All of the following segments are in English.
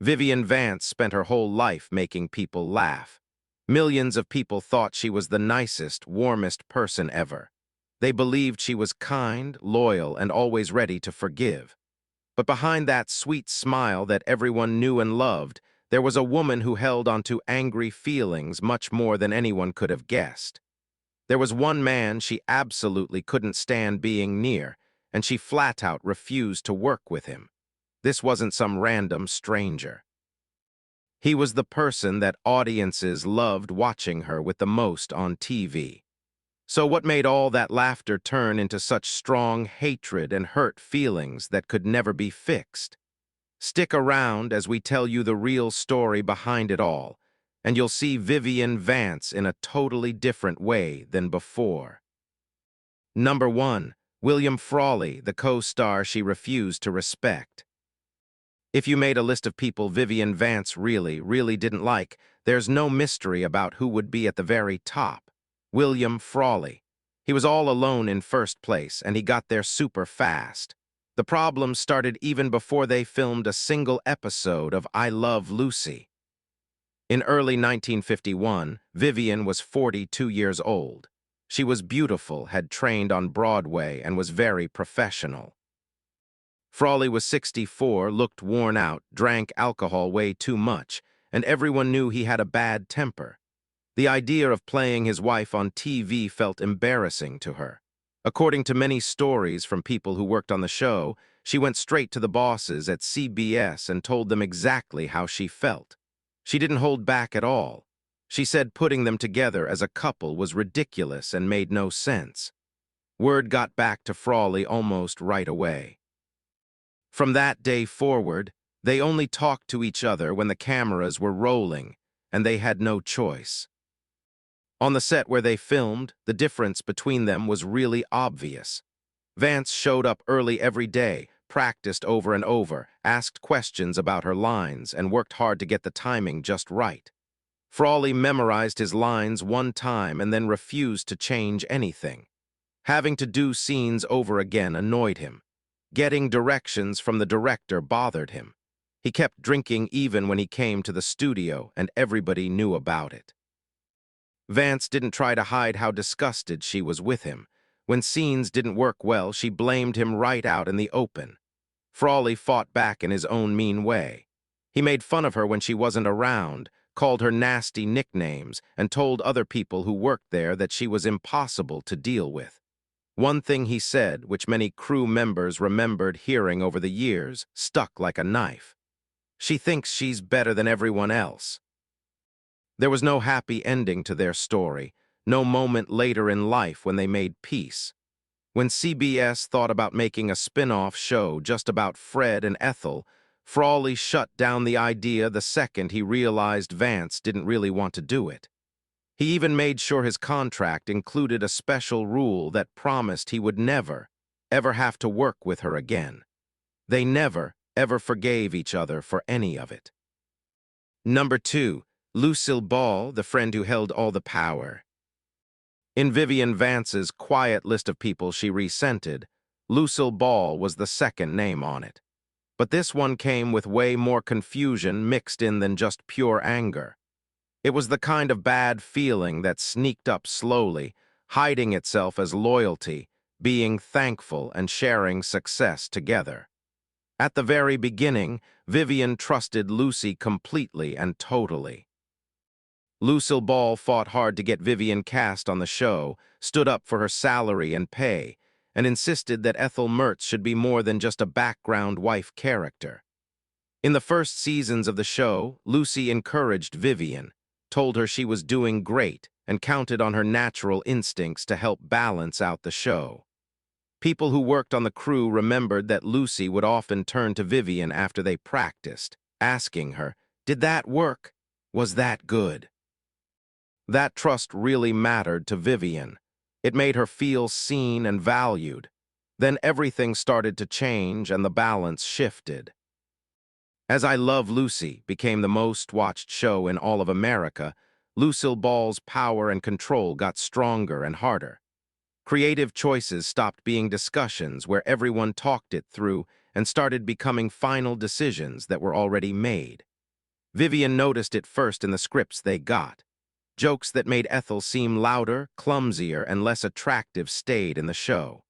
Vivian Vance spent her whole life making people laugh. Millions of people thought she was the nicest, warmest person ever. They believed she was kind, loyal, and always ready to forgive. But behind that sweet smile that everyone knew and loved, there was a woman who held onto angry feelings much more than anyone could have guessed. There was one man she absolutely couldn't stand being near, and she flat out refused to work with him. This wasn't some random stranger. He was the person that audiences loved watching her with the most on TV. So what made all that laughter turn into such strong hatred and hurt feelings that could never be fixed? Stick around as we tell you the real story behind it all, and you'll see Vivian Vance in a totally different way than before. Number 1. William Frawley, the co-star she refused to respect. If you made a list of people Vivian Vance really didn't like, there's no mystery about who would be at the very top. William Frawley. He was all alone in first place, and he got there super fast. The problem started even before they filmed a single episode of I Love Lucy. In early 1951, Vivian was 42 years old. She was beautiful, had trained on Broadway, and was very professional. Frawley was 64, looked worn out, drank alcohol way too much, and everyone knew he had a bad temper. The idea of playing his wife on TV felt embarrassing to her. According to many stories from people who worked on the show, she went straight to the bosses at CBS and told them exactly how she felt. She didn't hold back at all. She said putting them together as a couple was ridiculous and made no sense. Word got back to Frawley almost right away. From that day forward, they only talked to each other when the cameras were rolling, and they had no choice. On the set where they filmed, the difference between them was really obvious. Vance showed up early every day, practiced over and over, asked questions about her lines, and worked hard to get the timing just right. Frawley memorized his lines one time and then refused to change anything. Having to do scenes over again annoyed him. Getting directions from the director bothered him. He kept drinking even when he came to the studio, and everybody knew about it. Vance didn't try to hide how disgusted she was with him. When scenes didn't work well, she blamed him right out in the open. Frawley fought back in his own mean way. He made fun of her when she wasn't around, called her nasty nicknames, and told other people who worked there that she was impossible to deal with. One thing he said, which many crew members remembered hearing over the years, stuck like a knife. She thinks she's better than everyone else. There was no happy ending to their story, no moment later in life when they made peace. When CBS thought about making a spin-off show just about Fred and Ethel, Frawley shut down the idea the second he realized Vance didn't really want to do it. He even made sure his contract included a special rule that promised he would never, ever have to work with her again. They never, ever forgave each other for any of it. Number 2. Lucille Ball, the friend who held all the power. In Vivian Vance's quiet list of people she resented, Lucille Ball was the second name on it. But this one came with way more confusion mixed in than just pure anger. It was the kind of bad feeling that sneaked up slowly, hiding itself as loyalty, being thankful, and sharing success together. At the very beginning, Vivian trusted Lucy completely and totally. Lucille Ball fought hard to get Vivian cast on the show, stood up for her salary and pay, and insisted that Ethel Mertz should be more than just a background wife character. In the first seasons of the show, Lucy encouraged Vivian, told her she was doing great, and counted on her natural instincts to help balance out the show. People who worked on the crew remembered that Lucy would often turn to Vivian after they practiced, asking her, "Did that work? Was that good?" That trust really mattered to Vivian. It made her feel seen and valued. Then everything started to change and the balance shifted. As I Love Lucy became the most-watched show in all of America, Lucille Ball's power and control got stronger and harder. Creative choices stopped being discussions where everyone talked it through and started becoming final decisions that were already made. Vivian noticed it first in the scripts they got. Jokes that made Ethel seem louder, clumsier, and less attractive stayed in the show.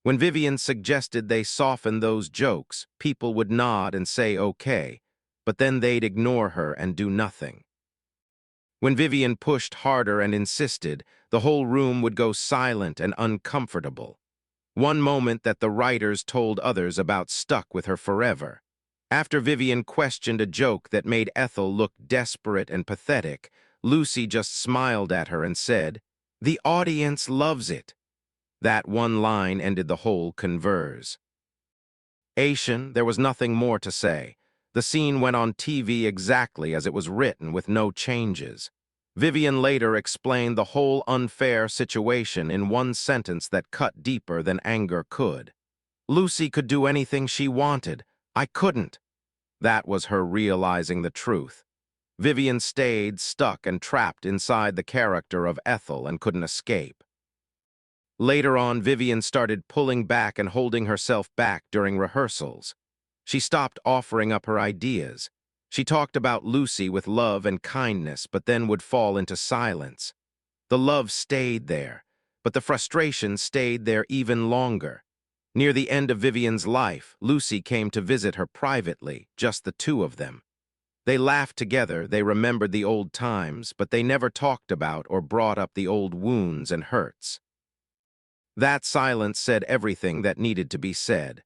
When Vivian suggested they soften those jokes, people would nod and say okay, but then they'd ignore her and do nothing. When Vivian pushed harder and insisted, the whole room would go silent and uncomfortable. One moment that the writers told others about stuck with her forever. After Vivian questioned a joke that made Ethel look desperate and pathetic, Lucy just smiled at her and said, "The audience loves it." That one line ended the whole converse. There was nothing more to say. The scene went on TV exactly as it was written with no changes. Vivian later explained the whole unfair situation in one sentence that cut deeper than anger could. "Lucy could do anything she wanted. I couldn't." That was her realizing the truth. Vivian stayed stuck and trapped inside the character of Ethel and couldn't escape. Later on, Vivian started pulling back and holding herself back during rehearsals. She stopped offering up her ideas. She talked about Lucy with love and kindness, but then would fall into silence. The love stayed there, but the frustration stayed there even longer. Near the end of Vivian's life, Lucy came to visit her privately, just the two of them. They laughed together, they remembered the old times, but they never talked about or brought up the old wounds and hurts. That silence said everything that needed to be said.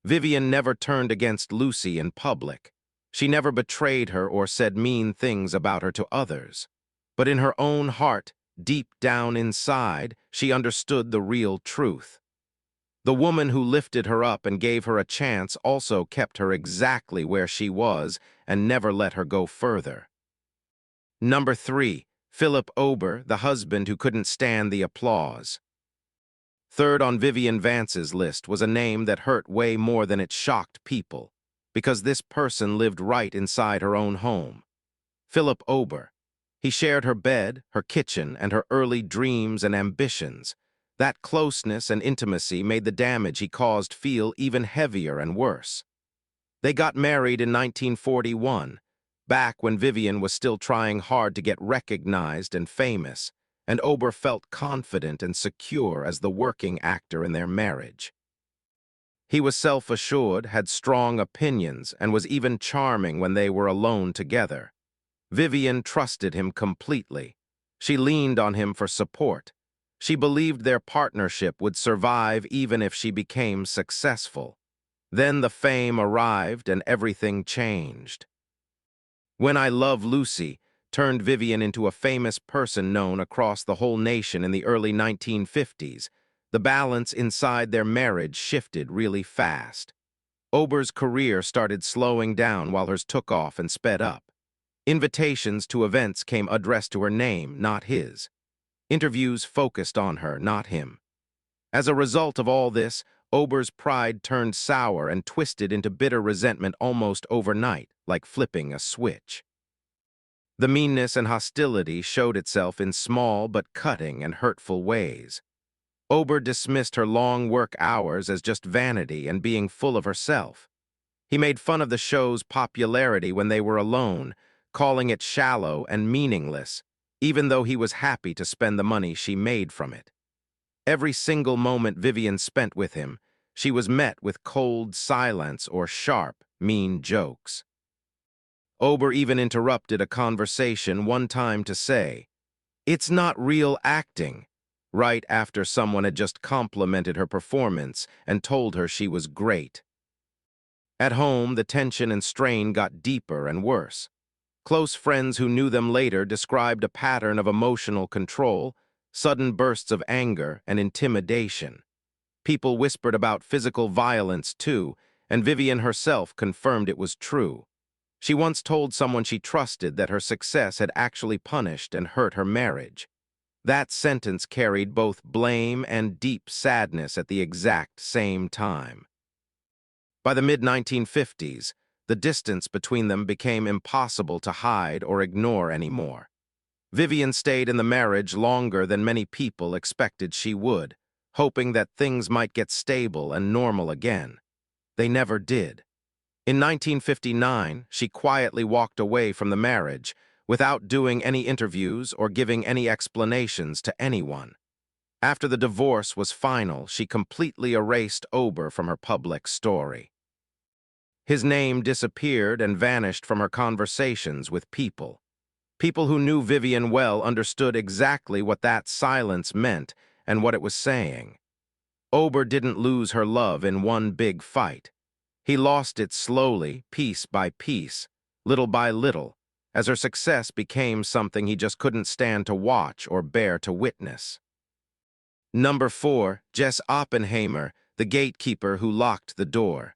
Vivian never turned against Lucy in public. She never betrayed her or said mean things about her to others. But in her own heart, deep down inside, she understood the real truth. The woman who lifted her up and gave her a chance also kept her exactly where she was and never let her go further. Number 3, Philip Ober, the husband who couldn't stand the applause. Third on Vivian Vance's list was a name that hurt way more than it shocked people, because this person lived right inside her own home. Philip Ober. He shared her bed, her kitchen, and her early dreams and ambitions. That closeness and intimacy made the damage he caused feel even heavier and worse. They got married in 1941, back when Vivian was still trying hard to get recognized and famous, and Ober felt confident and secure as the working actor in their marriage. He was self-assured, had strong opinions, and was even charming when they were alone together. Vivian trusted him completely. She leaned on him for support. She believed their partnership would survive even if she became successful. Then the fame arrived and everything changed. When I Love Lucy turned Vivian into a famous person known across the whole nation in the early 1950s, the balance inside their marriage shifted really fast. Ober's career started slowing down while hers took off and sped up. Invitations to events came addressed to her name, not his. Interviews focused on her, not him. As a result of all this, Ober's pride turned sour and twisted into bitter resentment almost overnight, like flipping a switch. The meanness and hostility showed itself in small but cutting and hurtful ways. Ober dismissed her long work hours as just vanity and being full of herself. He made fun of the show's popularity when they were alone, calling it shallow and meaningless, even though he was happy to spend the money she made from it. Every single moment Vivian spent with him, she was met with cold silence or sharp, mean jokes. Ober even interrupted a conversation one time to say, "It's not real acting," right after someone had just complimented her performance and told her she was great. At home, the tension and strain got deeper and worse. Close friends who knew them later described a pattern of emotional control, sudden bursts of anger, and intimidation. People whispered about physical violence too, and Vivian herself confirmed it was true. She once told someone she trusted that her success had actually punished and hurt her marriage. That sentence carried both blame and deep sadness at the exact same time. By the mid-1950s, the distance between them became impossible to hide or ignore anymore. Vivian stayed in the marriage longer than many people expected she would, hoping that things might get stable and normal again. They never did. In 1959, she quietly walked away from the marriage without doing any interviews or giving any explanations to anyone. After the divorce was final, she completely erased Ober from her public story. His name disappeared and vanished from her conversations with people. People who knew Vivian well understood exactly what that silence meant and what it was saying. Ober didn't lose her love in one big fight. He lost it slowly, piece by piece, little by little, as her success became something he just couldn't stand to watch or bear to witness. Number 4, Jess Oppenheimer, the gatekeeper who locked the door.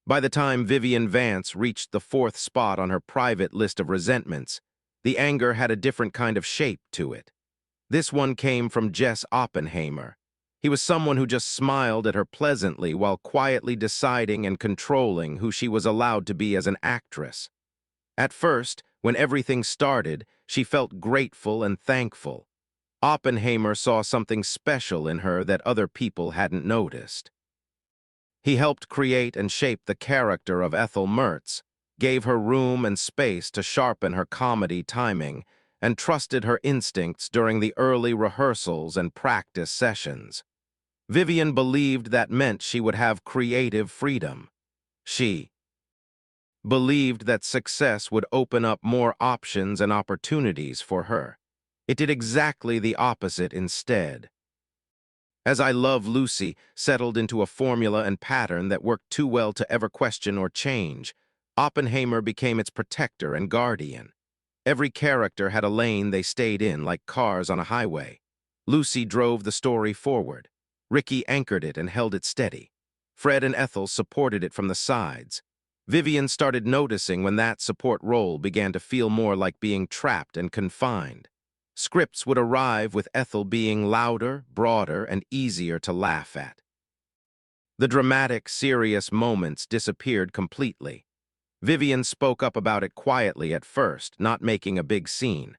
By the time Vivian Vance reached the 4th spot on her private list of resentments, the anger had a different kind of shape to it. This one came from Jess Oppenheimer. He was someone who just smiled at her pleasantly while quietly deciding and controlling who she was allowed to be as an actress. At first, when everything started, she felt grateful and thankful. Oppenheimer saw something special in her that other people hadn't noticed. He helped create and shape the character of Ethel Mertz, gave her room and space to sharpen her comedy timing, and trusted her instincts during the early rehearsals and practice sessions. Vivian believed that meant she would have creative freedom. She believed that success would open up more options and opportunities for her. It did exactly the opposite instead. As I Love Lucy settled into a formula and pattern that worked too well to ever question or change, Oppenheimer became its protector and guardian. Every character had a lane they stayed in, like cars on a highway. Lucy drove the story forward. Ricky anchored it and held it steady. Fred and Ethel supported it from the sides. Vivian started noticing when that support role began to feel more like being trapped and confined. Scripts would arrive with Ethel being louder, broader, and easier to laugh at. The dramatic, serious moments disappeared completely. Vivian spoke up about it quietly at first, not making a big scene.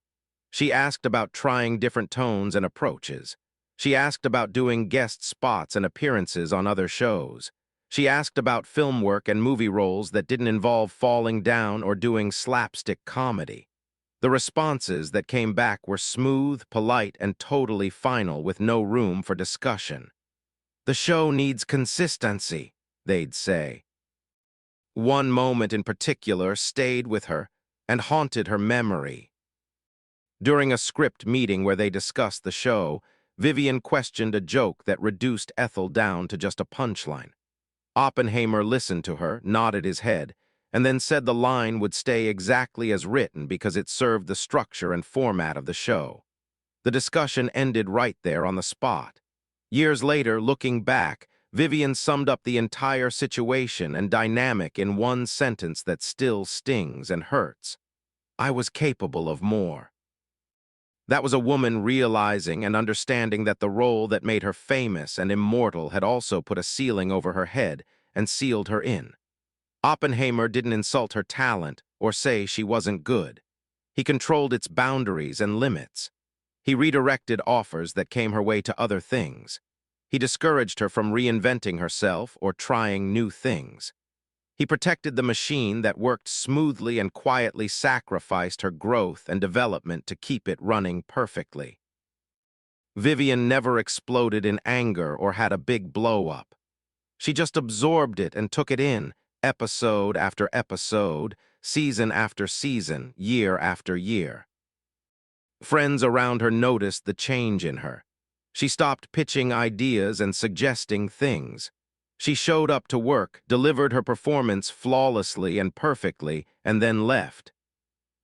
She asked about trying different tones and approaches. She asked about doing guest spots and appearances on other shows. She asked about film work and movie roles that didn't involve falling down or doing slapstick comedy. The responses that came back were smooth, polite, and totally final, with no room for discussion. "The show needs consistency," they'd say. One moment in particular stayed with her and haunted her memory. During a script meeting where they discussed the show, Vivian questioned a joke that reduced Ethel down to just a punchline. Oppenheimer listened to her, nodded his head, and then said the line would stay exactly as written because it served the structure and format of the show. The discussion ended right there on the spot. Years later, looking back, Vivian summed up the entire situation and dynamic in one sentence that still stings and hurts. "I was capable of more." That was a woman realizing and understanding that the role that made her famous and immortal had also put a ceiling over her head and sealed her in. Oppenheimer didn't insult her talent or say she wasn't good. He controlled its boundaries and limits. He redirected offers that came her way to other things. He discouraged her from reinventing herself or trying new things. He protected the machine that worked smoothly and quietly sacrificed her growth and development to keep it running perfectly. Vivian never exploded in anger or had a big blow-up. She just absorbed it and took it in, episode after episode, season after season, year after year. Friends around her noticed the change in her. She stopped pitching ideas and suggesting things. She showed up to work, delivered her performance flawlessly and perfectly, and then left.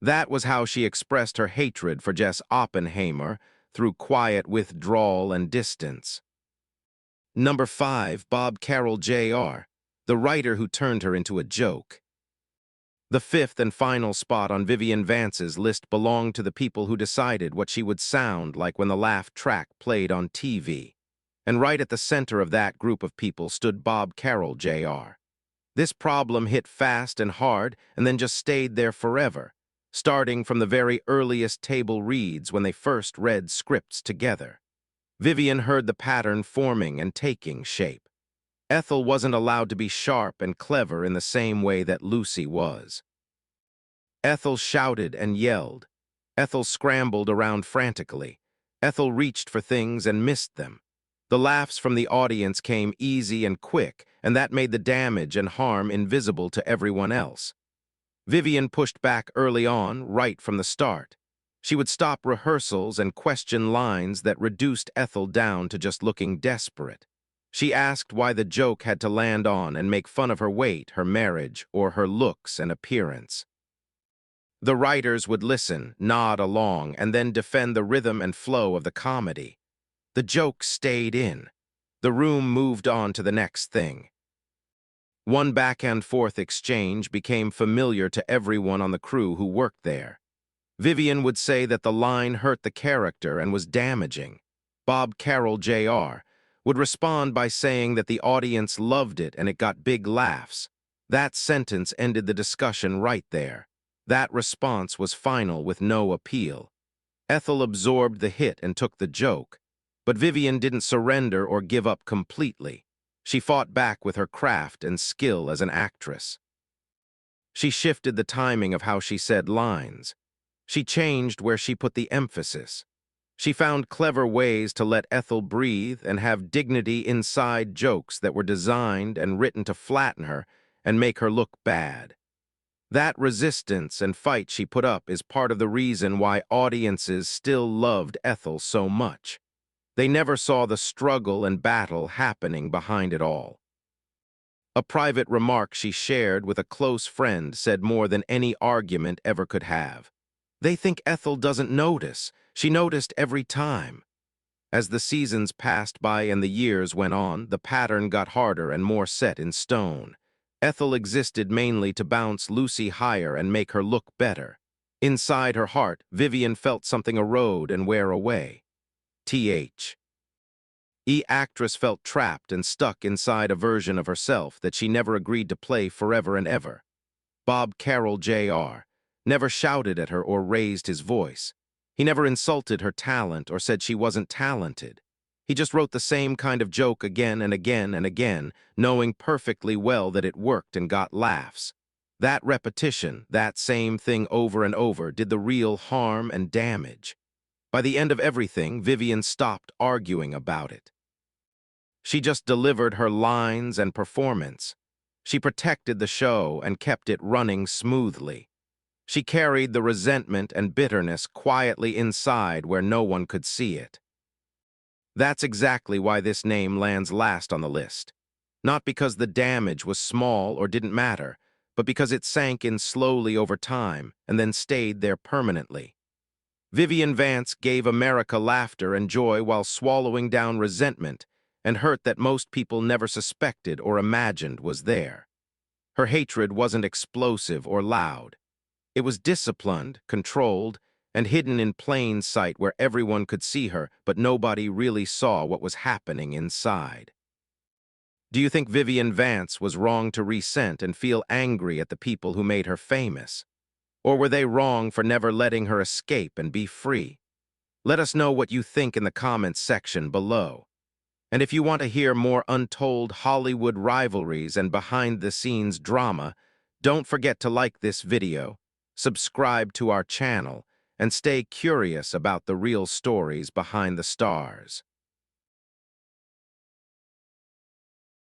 That was how she expressed her hatred for Jess Oppenheimer, through quiet withdrawal and distance. Number 5, Bob Carroll Jr., the writer who turned her into a joke. The 5th and final spot on Vivian Vance's list belonged to the people who decided what she would sound like when the laugh track played on TV. And right at the center of that group of people stood Bob Carroll Jr. This problem hit fast and hard and then just stayed there forever, starting from the very earliest table reads when they first read scripts together. Vivian heard the pattern forming and taking shape. Ethel wasn't allowed to be sharp and clever in the same way that Lucy was. Ethel shouted and yelled. Ethel scrambled around frantically. Ethel reached for things and missed them. The laughs from the audience came easy and quick, and that made the damage and harm invisible to everyone else. Vivian pushed back early on, right from the start. She would stop rehearsals and question lines that reduced Ethel down to just looking desperate. She asked why the joke had to land on and make fun of her weight, her marriage, or her looks and appearance. The writers would listen, nod along, and then defend the rhythm and flow of the comedy. The joke stayed in. The room moved on to the next thing. One back-and-forth exchange became familiar to everyone on the crew who worked there. Vivian would say that the line hurt the character and was damaging. Bob Carroll, Jr., would respond by saying that the audience loved it and it got big laughs. That sentence ended the discussion right there. That response was final with no appeal. Ethel absorbed the hit and took the joke, but Vivian didn't surrender or give up completely. She fought back with her craft and skill as an actress. She shifted the timing of how she said lines. She changed where she put the emphasis. She found clever ways to let Ethel breathe and have dignity inside jokes that were designed and written to flatten her and make her look bad. That resistance and fight she put up is part of the reason why audiences still loved Ethel so much. They never saw the struggle and battle happening behind it all. A private remark she shared with a close friend said more than any argument ever could have. They think Ethel doesn't notice. She noticed every time. As the seasons passed by and the years went on, the pattern got harder and more set in stone. Ethel existed mainly to bounce Lucy higher and make her look better. Inside her heart, Vivian felt something erode and wear away. Actress felt trapped and stuck inside a version of herself that she never agreed to play forever and ever. Bob Carroll, Jr. never shouted at her or raised his voice. He never insulted her talent or said she wasn't talented. He just wrote the same kind of joke again and again and again, knowing perfectly well that it worked and got laughs. That repetition, that same thing over and over, did the real harm and damage. By the end of everything, Vivian stopped arguing about it. She just delivered her lines and performance. She protected the show and kept it running smoothly. She carried the resentment and bitterness quietly inside where no one could see it. That's exactly why this name lands last on the list. Not because the damage was small or didn't matter, but because it sank in slowly over time and then stayed there permanently. Vivian Vance gave America laughter and joy while swallowing down resentment and hurt that most people never suspected or imagined was there. Her hatred wasn't explosive or loud. It was disciplined, controlled, and hidden in plain sight where everyone could see her, but nobody really saw what was happening inside. Do you think Vivian Vance was wrong to resent and feel angry at the people who made her famous? Or were they wrong for never letting her escape and be free? Let us know what you think in the comments section below. And if you want to hear more untold Hollywood rivalries and behind-the-scenes drama, don't forget to like this video, subscribe to our channel, and stay curious about the real stories behind the stars.